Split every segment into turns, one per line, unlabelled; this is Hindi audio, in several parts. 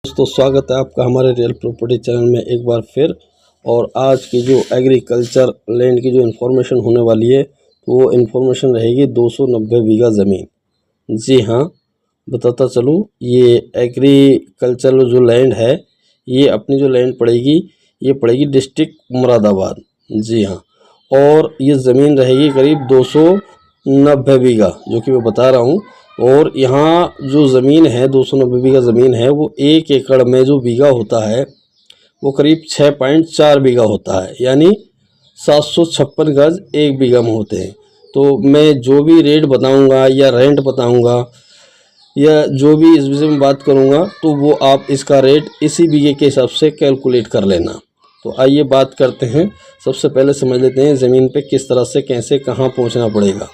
दोस्तों स्वागत है आपका हमारे रियल प्रॉपर्टी चैनल में एक बार फिर। और आज की जो एग्रीकल्चर लैंड की जो इन्फॉर्मेशन होने वाली है तो वो इन्फॉर्मेशन रहेगी 290 बीघा ज़मीन। जी हाँ, बताता चलूँ, ये एग्रीकल्चर जो लैंड है ये अपनी जो लैंड पड़ेगी ये पड़ेगी डिस्ट्रिक्ट मुरादाबाद। जी हाँ, और ये ज़मीन रहेगी करीब 290 बीघा जो कि मैं बता रहा हूँ। और यहाँ जो ज़मीन है 290 बीघा ज़मीन है वो 1 एकड़ में जो बीघा होता है वो करीब 6.4 बीघा होता है, यानी 756 गज 1 बीघा में होते हैं। तो मैं जो भी रेट बताऊंगा या रेंट बताऊंगा या जो भी इस विषय में बात करूंगा तो वो आप इसका रेट इसी बीघे के हिसाब से कैलकुलेट कर लेना। तो आइए बात करते हैं। सबसे पहले समझ लेते हैं ज़मीन पे किस तरह से कैसे कहाँ पहुँचना पड़ेगा।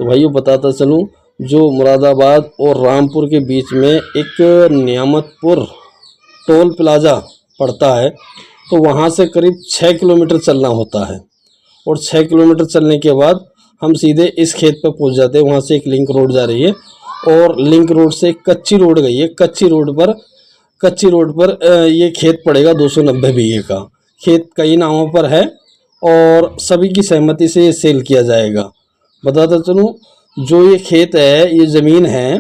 तो भाइयों बताता चलूँ, जो मुरादाबाद और रामपुर के बीच में एक नियामतपुर टोल प्लाज़ा पड़ता है, तो वहाँ से करीब 6 किलोमीटर चलना होता है। और 6 किलोमीटर चलने के बाद हम सीधे इस खेत पर पहुँच जाते हैं। वहाँ से एक लिंक रोड जा रही है और लिंक रोड से एक कच्ची रोड गई है। कच्ची रोड पर ये खेत पड़ेगा 290 बीघे का। खेत कई नामों पर है और सभी की सहमति से ये सेल किया जाएगा। बताता चलूँ, जो ये खेत है, ये ज़मीन है,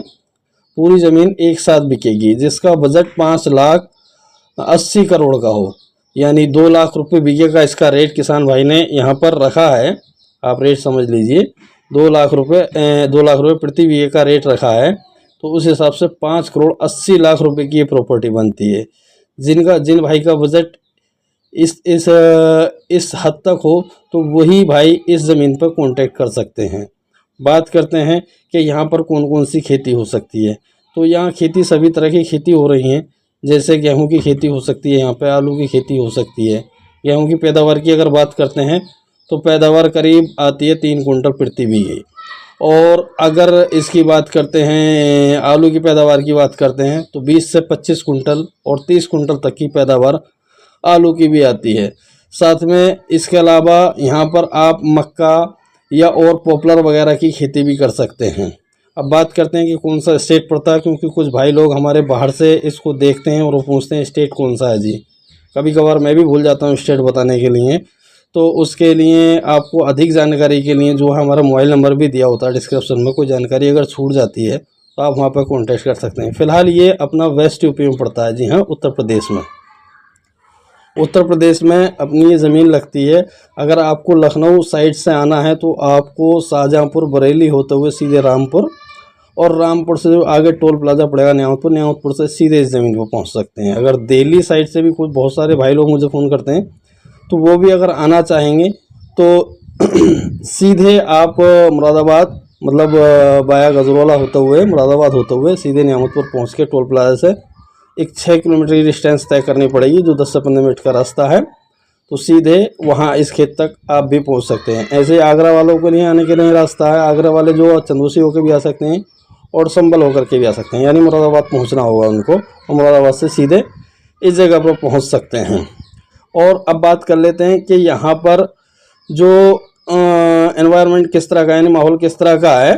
पूरी ज़मीन एक साथ बिकेगी जिसका बजट 5,80,00,000 करोड़ का हो, यानी 2 लाख रुपए बीघे का इसका रेट किसान भाई ने यहाँ पर रखा है। आप रेट समझ लीजिए, 2 लाख रुपए प्रति बीघे का रेट रखा है। तो उस हिसाब से 5,80,00,000 रुपए की ये प्रॉपर्टी बनती है। जिन भाई का बजट इस हद तक हो तो वही भाई इस ज़मीन पर कॉन्टेक्ट कर सकते हैं। बात करते हैं कि यहाँ पर कौन कौन सी खेती हो सकती है। तो यहाँ खेती सभी तरह की खेती हो रही हैं, जैसे गेहूं की खेती हो सकती है, यहाँ पे आलू की खेती हो सकती है। गेहूं की पैदावार की अगर बात करते हैं तो पैदावार करीब आती है 3 कुंटल प्रति बीघे। और अगर इसकी बात करते हैं, आलू की पैदावार की बात करते हैं तो 20 से 25 कुंटल और 30 कुंटल तक की पैदावार आलू की भी आती है। साथ में इसके अलावा यहाँ पर आप मक्का या और पॉपुलर वगैरह की खेती भी कर सकते हैं। अब बात करते हैं कि कौन सा स्टेट पड़ता है, क्योंकि कुछ भाई लोग हमारे बाहर से इसको देखते हैं और वो पूछते हैं स्टेट कौन सा है जी। कभी कभार मैं भी भूल जाता हूँ स्टेट बताने के लिए। तो उसके लिए आपको अधिक जानकारी के लिए जो है हमारा मोबाइल नंबर भी दिया होता है डिस्क्रिप्शन में। कोई जानकारी अगर छूट जाती है तो आप वहाँ पर कॉन्टेक्ट कर सकते हैं। फ़िलहाल ये अपना वेस्ट यूपी में पड़ता है। जी हाँ, उत्तर प्रदेश में अपनी ये ज़मीन लगती है। अगर आपको लखनऊ साइड से आना है तो आपको शाहजहाँपुर बरेली होते हुए सीधे रामपुर, और रामपुर से जो आगे टोल प्लाजा पड़ेगा न्यामतपुर से सीधे इस ज़मीन पर पहुंच सकते हैं। अगर दिल्ली साइड से भी कुछ बहुत सारे भाई लोग मुझे फ़ोन करते हैं तो वो भी अगर आना चाहेंगे तो सीधे आप मुरादाबाद मतलब बाया गजरवाला होते हुए मुरादाबाद होते हुए सीधे न्यामतपुर पहुँच के टोल प्लाजा से एक 6 किलोमीटर की डिस्टेंस तय करनी पड़ेगी, जो 10 से 15 मिनट का रास्ता है। तो सीधे वहाँ इस खेत तक आप भी पहुँच सकते हैं। ऐसे आगरा वालों के लिए आने के लिए रास्ता है। आगरा वाले जो चंदौसी होकर भी आ सकते हैं और संभल होकर के भी आ सकते हैं, यानी मुरादाबाद पहुँचना होगा उनको और मुरादाबाद से सीधे इस जगह पर पहुँच सकते हैं। और अब बात कर लेते हैं कि यहाँ पर जो एनवायरनमेंट किस तरह का है, यानी माहौल किस तरह का है।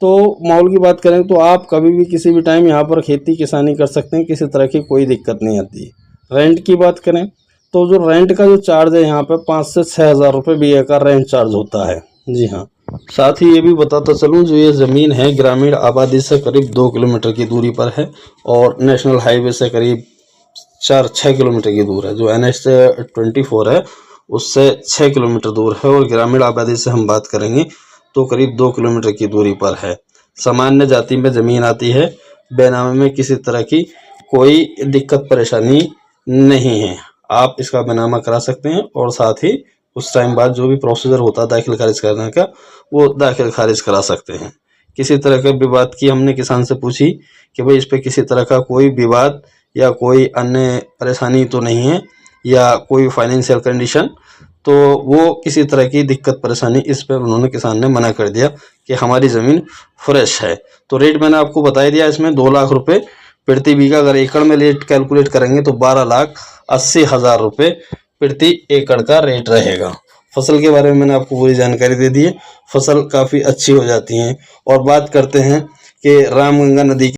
तो माहौल की बात करें तो आप कभी भी किसी भी टाइम यहाँ पर खेती किसानी कर सकते हैं, किसी तरह की कोई दिक्कत नहीं आती। रेंट की बात करें तो जो रेंट का जो चार्ज है यहाँ पे 5 से 6,000 रुपये बीघे का रेंट चार्ज होता है। जी हाँ, साथ ही ये भी बताता चलूँ, जो ये ज़मीन है ग्रामीण आबादी से करीब 2 किलोमीटर की दूरी पर है और नेशनल हाईवे से करीब 4-6 किलोमीटर की दूर है। जो NH 24 है उससे 6 किलोमीटर दूर है। और ग्रामीण आबादी से हम बात करेंगे तो करीब 2 किलोमीटर की दूरी पर है। सामान्य जाति में ज़मीन आती है। बेनामे में किसी तरह की कोई दिक्कत परेशानी नहीं है। आप इसका बेनामा करा सकते हैं और साथ ही उस टाइम बाद जो भी प्रोसीजर होता है दाखिल खारिज करने का वो दाखिल खारिज करा सकते हैं। किसी तरह के विवाद की हमने किसान से पूछी कि भाई इस पर किसी तरह का कोई विवाद या कोई अन्य परेशानी तो नहीं है या कोई फाइनेंशियल कंडीशन, तो वो किसी तरह की दिक्कत परेशानी इस पर उन्होंने किसान ने मना कर दिया कि हमारी ज़मीन फ्रेश है। तो रेट मैंने आपको बता दिया, इसमें 2 लाख रुपए प्रति बीघा। अगर एकड़ में रेट कैलकुलेट करेंगे तो 12,80,000 रुपये प्रति एकड़ का रेट रहेगा। फसल के बारे में मैंने आपको पूरी जानकारी दे दी है। फसल काफ़ी अच्छी हो जाती है। और बात करते हैं कि रामगंगा नदी